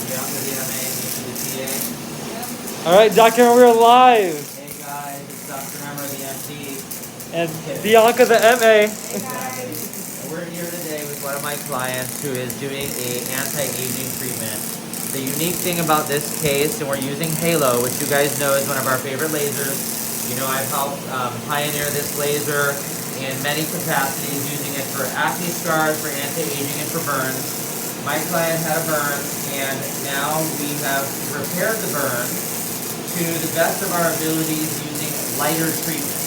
Yeah, for the MA, the PA. All right, Dr. Emer, we're live. Hey guys, it's Dr. Emer, the MD. And Bianca, the MA. Exactly. And we're here today with one of my clients who is doing a anti-aging treatment. The unique thing about this case, and we're using Halo, which you guys know is one of our favorite lasers. You know, I've helped pioneer this laser in many capacities, using it for acne scars, for anti-aging, and for burns. My client had a burn, and now we have repaired the burn to the best of our abilities using lighter treatment.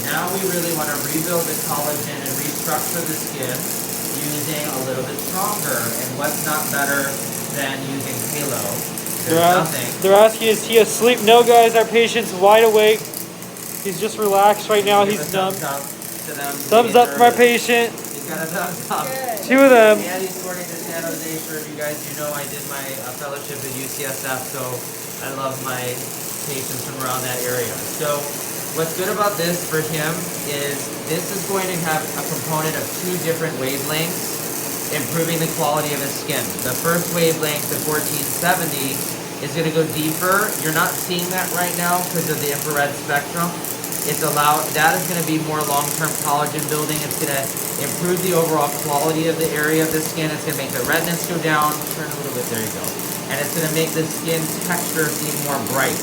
Now we really want to rebuild the collagen and restructure the skin using a little bit stronger. And what's not better than using Halo? There's nothing. They're asking, is he asleep? No, guys, our patient's wide awake. He's just relaxed right now. He's numb. Thumbs up for my patient. He's got a thumbs up. Two of them. And he's sporting the San Jose shirt. You guys, you know I did my fellowship at UCSF, so I love my patients from around that area. So what's good about this for him is this is going to have a component of two different wavelengths, improving the quality of his skin. The first wavelength, the 1470, is going to go deeper. You're not seeing that right now because of the infrared spectrum. That is going to be more long-term collagen building. It's going to improve the overall quality of the area of the skin. It's going to make the redness go down. Turn a little bit, there you go. And it's going to make the skin texture seem more bright.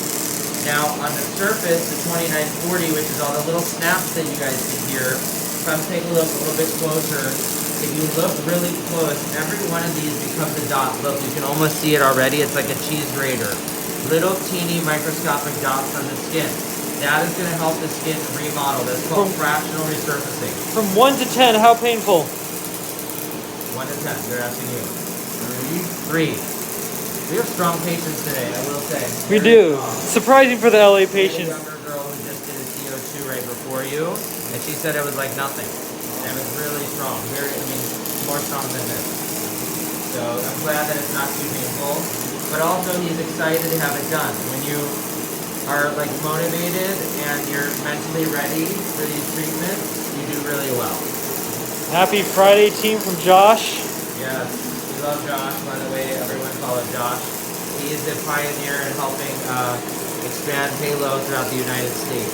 Now on the surface, the 2940, which is all the little snaps that you guys can hear, if I'm taking a look a little bit closer, if you look really close, every one of these becomes a dot. Look, you can almost see it already. It's like a cheese grater. Little teeny microscopic dots on the skin. That is going to help the skin remodel. That's called fractional resurfacing. From 1 to 10, how painful? 1 to 10, they're asking you. 3. We have strong patients today, I will say. We do. Surprising for the LA patients. We had a younger girl who just did a CO2 right before you, and she said it was like nothing. And it was really strong. More strong than this. So I'm glad that it's not too painful. But also he's excited to have it done. When you are like motivated and you're mentally ready for these treatments, you do really well. Happy Friday, team, from Josh. Yes, we love Josh, by the way. Everyone call it Josh. He is a pioneer in helping expand Halo throughout the United States.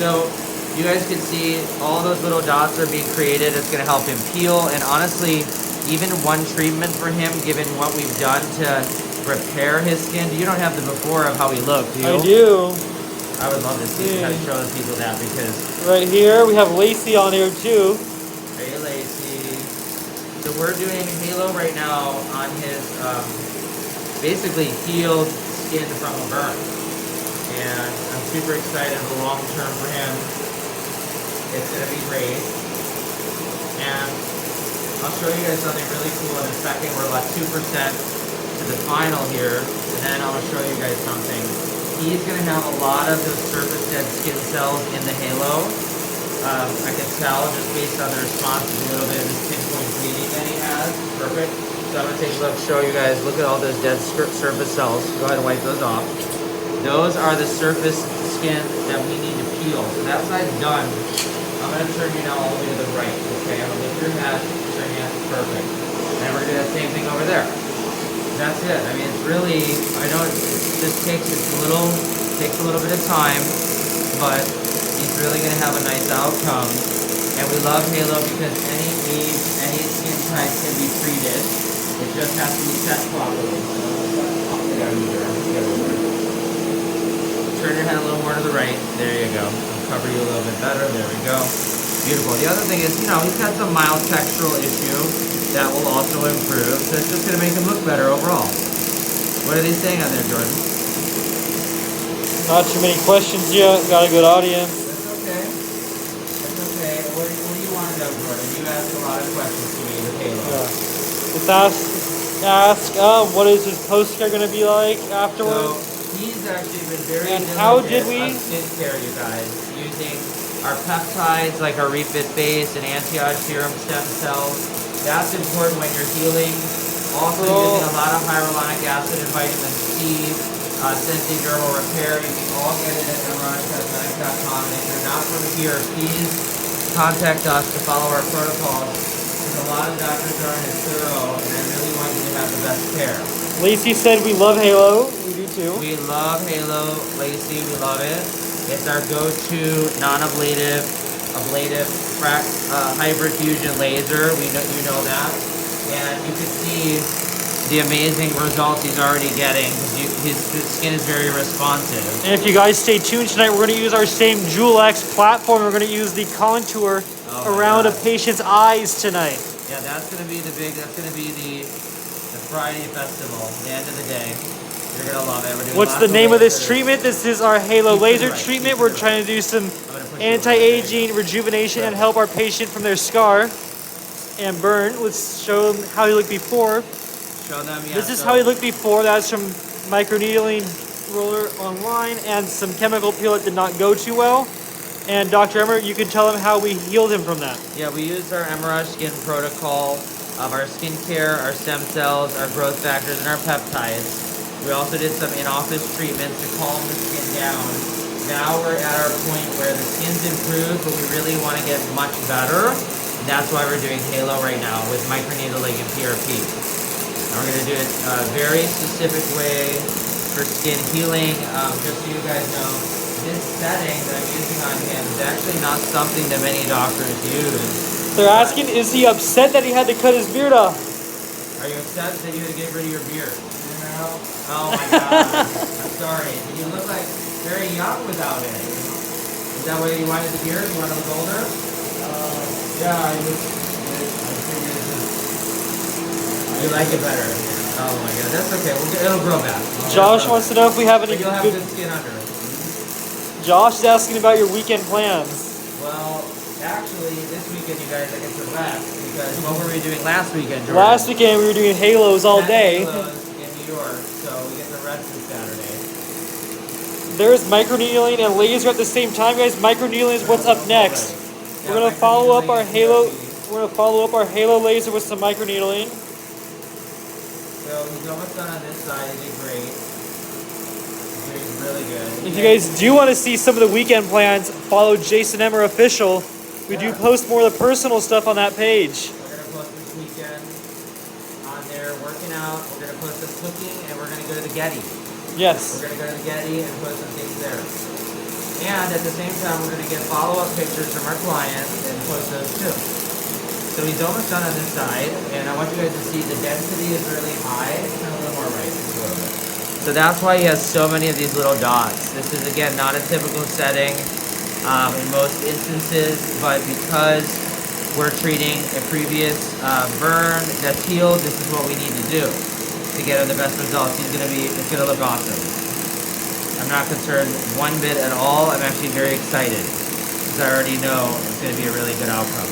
So you guys can see all those little dots are being created. It's going to help him peel, and honestly, even one treatment for him, given what we've done to repair his skin. You don't have the before of how he looked, do you? I do. I would love to see how to show the people that, because right here we have Lacey on here too. Hey Lacey. So we're doing Halo right now on his basically healed skin from a burn, and I'm super excited for the long term for him. It's gonna be great, and I'll show you guys something really cool in a second. We're about 2% to the final here, and then I'll show you guys something. He's going to have a lot of those surface dead skin cells in the Halo. I can tell just based on the response a little bit of this pinpoint bleeding that he has. Perfect. So I'm going to take a look, show you guys. Look at all those dead surface cells. Go ahead and wipe those off. Those are the surface skin that we need to peel. So that side's done. I'm going to turn you now all the way to the right. Okay, I'm going to lift your head, turn your head. Perfect. And we're going to do that same thing over there. That's it. I mean, it's really, I know it just takes a little bit of time, but he's really going to have a nice outcome. And we love Halo because any age, any skin type can be treated. It just has to be set properly. Turn your head a little more to the right. There you go. I'll cover you a little bit better. There we go. Beautiful. The other thing is, he's got some mild textural issue that will also improve. So it's just going to make him look better overall. What are they saying on there, Jordan? Not too many questions yet. Got a good audience. That's okay. That's okay. What do you want to know, Jordan? You asked a lot of questions to me with Halo. Yeah. Just ask what is his post-care going to be like afterwards? So he's actually been very and how did we on skincare, you guys, using our peptides like our refit base and anti-age serum stem cells. That's important when you're healing. Also using a lot of hyaluronic acid and vitamin C, Sensei Dermal Repair. You can all get it at emercosmetic.com. And if you're not from here, please contact us to follow our protocols. Because a lot of doctors aren't as thorough, and I really want you to have the the best care. Lacey said we love Halo. We do too. We love Halo, Lacey. We love it. It's our go-to non-ablative, hybrid fusion laser. You know that, and you can see the amazing results he's already getting. His skin is very responsive. And if you guys stay tuned tonight, we're going to use our same Jewel X platform. We're going to use the contour around a patient's eyes tonight. Yeah, that's going to be the Friday festival. The end of the day, you're going to love it. What's the name of this treatment? This is our Halo laser treatment. We're trying to do some anti-aging, rejuvenation, and help our patient from their scar and burn. Let's show them how he looked before. Show them, yeah. This is how he looked before. That's from microneedling roller online and some chemical peel that did not go too well. And Dr. Emer, you can tell him how we healed him from that. Yeah, we used our Emerage skin protocol of our skincare, our stem cells, our growth factors, and our peptides. We also did some in-office treatments to calm the skin down. Now we're at our point where the skin's improved, but we really want to get much better. And that's why we're doing Halo right now with microneedling and PRP. We're going to do it a very specific way for skin healing. Just so you guys know, this setting that I'm using on him is actually not something that many doctors use. They're asking, is he upset that he had to cut his beard off? Are you upset that you had to get rid of your beard? Oh my God. I'm sorry. You look like very young without it. Is that why you wanted the beard? You want to look older? Yeah, I figured you like it better. Oh my God, that's okay. It'll grow back. Josh wants to know if we have any but you'll have good skin under. Josh is asking about your weekend plans. Well, actually, this weekend, you guys, I get to rest because what were we doing last weekend, Jordan? Last weekend, we were doing Halos all day. Halos in New York, so we get to rest this Saturday. There's microneedling and laser at the same time, guys. Microneedling is what's up next. Yeah, we're gonna follow up our Halo. We're gonna follow up our Halo laser with some microneedling. So he's almost done on this side. He did great. He's really good. If you guys do want to see some of the weekend plans, follow Jason Emer Official. We do post more of the personal stuff on that page. We're going to post this weekend on there working out. We're going to post some cooking, and we're going to go to the Getty. Yes. We're going to go to the Getty and post some things there. And at the same time, we're going to get follow-up pictures from our clients and post those too. So he's almost done on this side, and I want you guys to see the density is really high. It's kind of a little more right, just a little bit. So that's why he has so many of these little dots. This is, again, not a typical setting in most instances, but because we're treating a previous burn that's healed, this is what we need to do to get him the best results. It's gonna look awesome. I'm not concerned one bit at all. I'm actually very excited because I already know it's gonna be a really good outcome.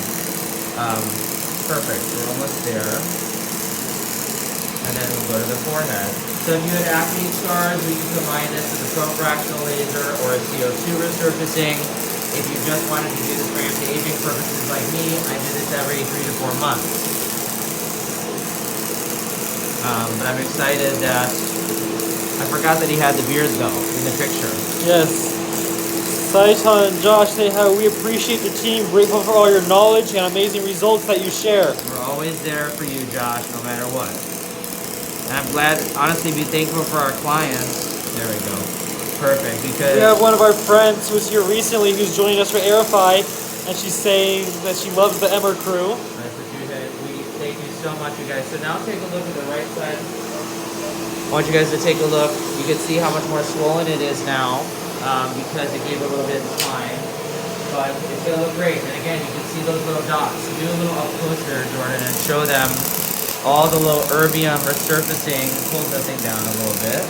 Perfect, we're almost there. And then we'll go to the forehead. So if you had acne scars, we can combine this with a fractional laser or a CO2 resurfacing. If you just wanted to do this for anti-aging purposes like me, I do this every 3 to 4 months. But I'm excited that, I forgot that he had the beard though, in the picture. Yes. Saitan and Josh say how we appreciate the team, grateful for all your knowledge and amazing results that you share. We're always there for you, Josh, no matter what. And I'm glad, honestly, be thankful for our clients. There we go. Perfect, because... We have one of our friends who was here recently who's joining us for Airify, and she's saying that she loves the Emer crew. We thank you so much, you guys. So now take a look at the right side. I want you guys to take a look. You can see how much more swollen it is now. Because it gave a little bit of time, but it's going to look great. And again, you can see those little dots. So do a little up close there, Jordan, and show them all the little erbium resurfacing. Pulls that thing down a little bit.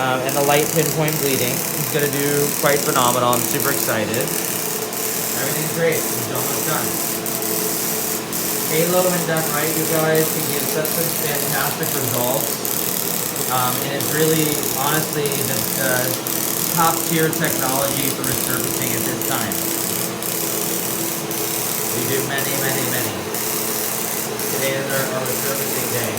And the light pinpoint bleeding. He's going to do quite phenomenal. I'm super excited. Everything's great. He's almost done. Halo, when done right, you guys, can give such fantastic results. And it's really, honestly, the top-tier technology for resurfacing at this time. We do many, many, many. Today is our resurfacing day.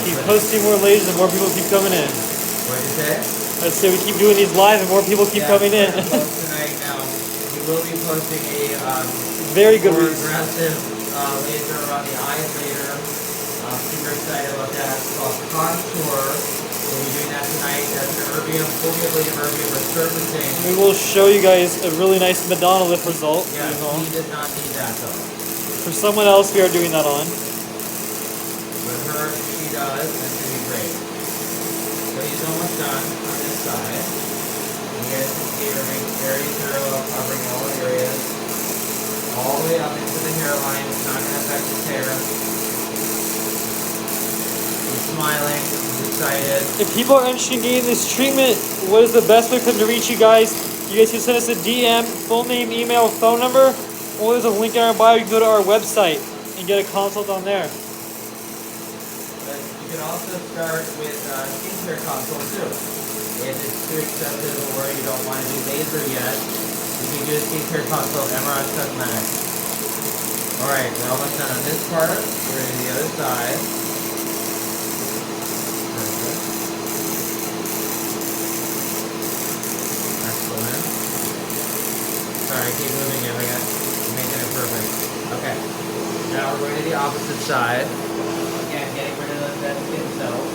Keep posting more lasers and more people keep coming in. What did you say? I say we keep doing these live and more people keep coming in. Tonight now, we will be posting a very good more aggressive laser around the eyes later. I'm super excited about that. It's called Contour. We'll be doing that tonight. That's an erbium, fully ablative erbium resurfacing. We will show you guys a really nice Madonna lift result. Yeah, he did not need that though. For someone else, we are doing that on. With her, she does, and it's going to be great. So he's almost done on this side. You guys can see her being very thorough, covering all areas. All the way up into the hairline. It's not going to affect his hair. He's smiling. He's excited. If people are interested in getting this treatment, what is the best way for them to reach you guys? You guys can send us a DM, full name, email, phone number, or there's a link in our bio. You can go to our website and get a consult on there. But you can also start with skincare consult too. If it's too expensive or you don't want to do laser yet, you can do a skincare consult, Emer on Cosmetic. Alright, we're almost done on this part. We're going to the other side. Perfect. Excellent. Sorry, keep moving it. I'm making it perfect. Okay. Now we're going to the opposite side. Again, getting rid of those dead skin cells.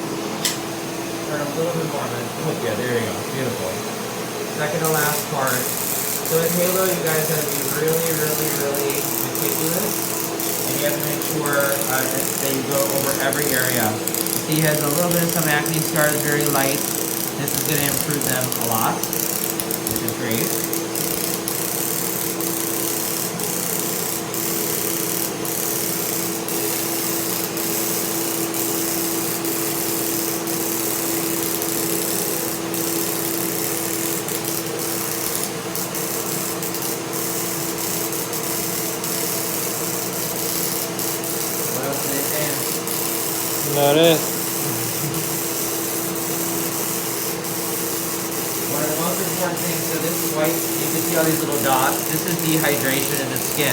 Turn a little bit more. Oh, yeah, there you go. Beautiful. Second to last part. So in Halo, you guys have to be really, really, really meticulous. And you have to make sure that you go over every area. See, he has a little bit of some acne scars, very light. This is going to improve them a lot, which is great. Not it. One of the most important things, so this white, you can see all these little dots, this is dehydration in the skin.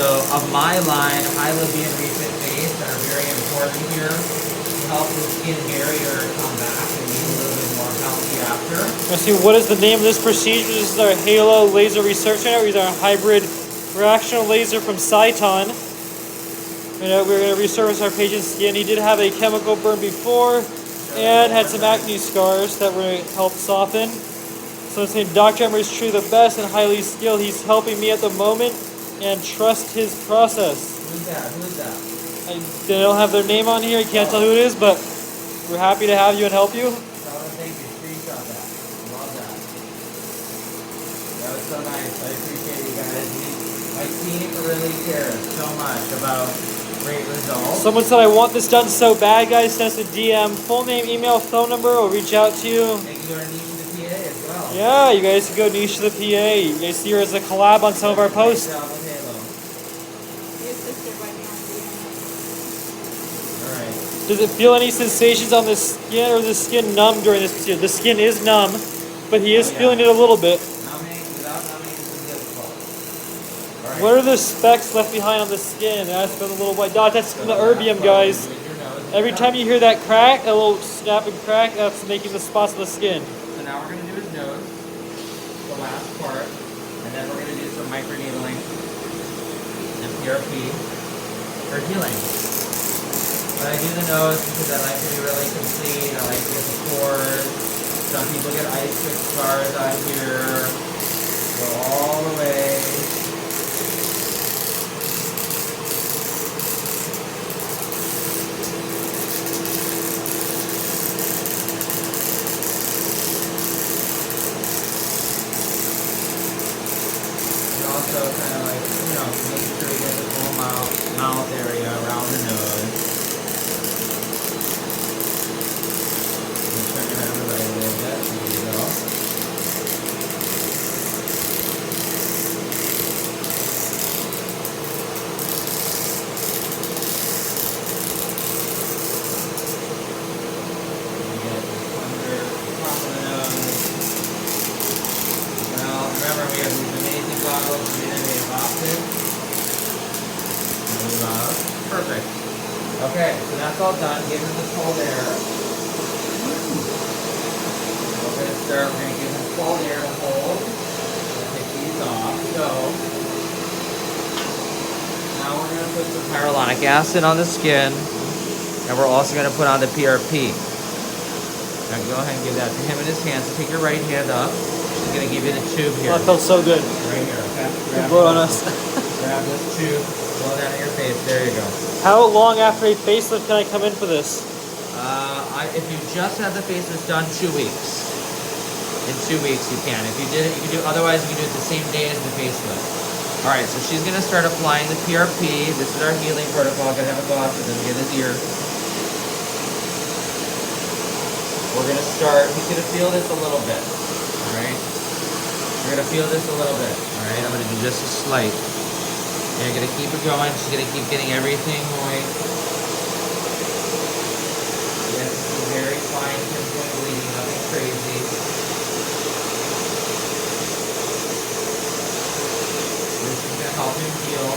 So of my line, Hyaluronic and Refit Face are very important here to help the skin barrier come back and be a little bit more healthy after. Let's see, what is the name of this procedure? This is our Halo Laser Research Center. These are a hybrid fractional laser from Sciton. We're going to resurface our patient's skin. He did have a chemical burn before and had some acne scars that were going to help soften. So it's saying Dr. Emer is truly the best and highly skilled. He's helping me at the moment and trust his process. Who's that? Who is that? They don't have their name on here. I can't tell who it is, but we're happy to have you and help you. Thank you. Screenshot that. Love that. That was so nice. I appreciate you guys. My team really cares so much about great results. Someone said, I want this done so bad, guys. Send us a DM, full name, email, phone number. We'll reach out to you. And you are niche to the PA as well. Yeah, you guys can go niche to the PA. You guys see her as a collab on some of our posts. Alright. Does it feel any sensations on the skin, or is the skin numb during this procedure? The skin is numb, but he is feeling it a little bit. Numbing, without numbing is difficult. Alright. What are the specks left behind on the skin? That's for the little white dot. That's from the erbium, guys. Every time you hear that crack, a little snap and crack, that's making the spots on the skin. So now we're going to do his nose, the last part, and then we're going to do some microneedling and PRP for healing. But I do the nose because I like to be really complete. I like to get the pores. Some people get ice pick scars on here. Go all the way. And also kind of like, make sure you get the full mouth area around the nose. Perfect. Okay, so that's all done. Give him the cold air. We're going to give him cold air to hold. Take these off. So, now we're going to put some hyaluronic acid on the skin. And we're also going to put on the PRP. Now go ahead and give that to him in his hand. So take your right hand up. She's going to give you the tube here. Oh, that felt so good. Right here, okay? Good blow on us. Grab this tube, blow that in your face. There you go. How long after a facelift can I come in for this? If you just had the facelift done, 2 weeks. In 2 weeks you can. If you did it, you can do. Otherwise, you can do it the same day as the facelift. All right, so she's gonna start applying the PRP. This is our healing protocol. Gonna have a go after this. Get his ear. We're gonna start. He's gonna feel this a little bit. All right. We're gonna feel this a little bit. All right. I'm gonna do just a slight. And you're gonna keep it going. She's gonna keep getting everything moist. Yes, this is very fine pinpoint bleeding. Nothing crazy. This is gonna help him heal.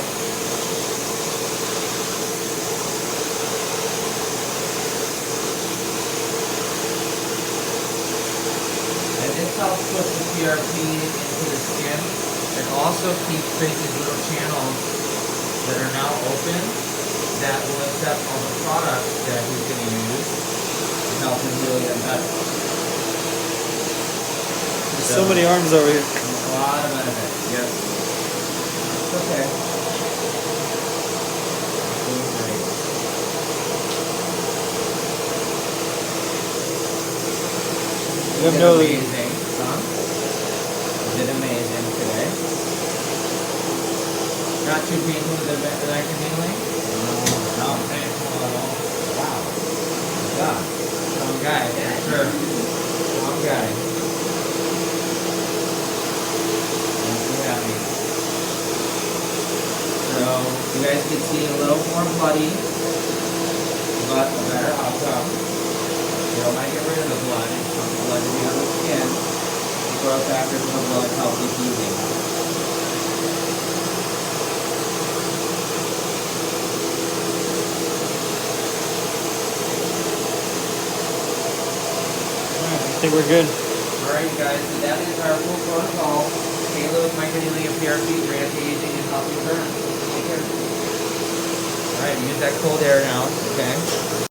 Helps push the PRP into the skin and also create these little channels that are now open that will accept all the products that he's going to use to help him heal even better. There's so many arms over here. A lot of benefits, yep. It's okay. Doing great. You have no lead. Amazing. Did amazing today. Not too painful with the neck and healing? No, painful at all. Wow. Good job. Strong guy, yeah, sure. Strong guy. I'm so happy. So, you guys can see a little more bloody, but a better outcome. You don't want to get rid of the blood. The blood to be on the skin. Growth factors of the blood help with healing. Alright, I think we're good. Alright, you guys, so that is our full protocol. Halo, microneedling, and PRP for anti-aging and healthy burn. Take care. Alright, use that cold air now, okay?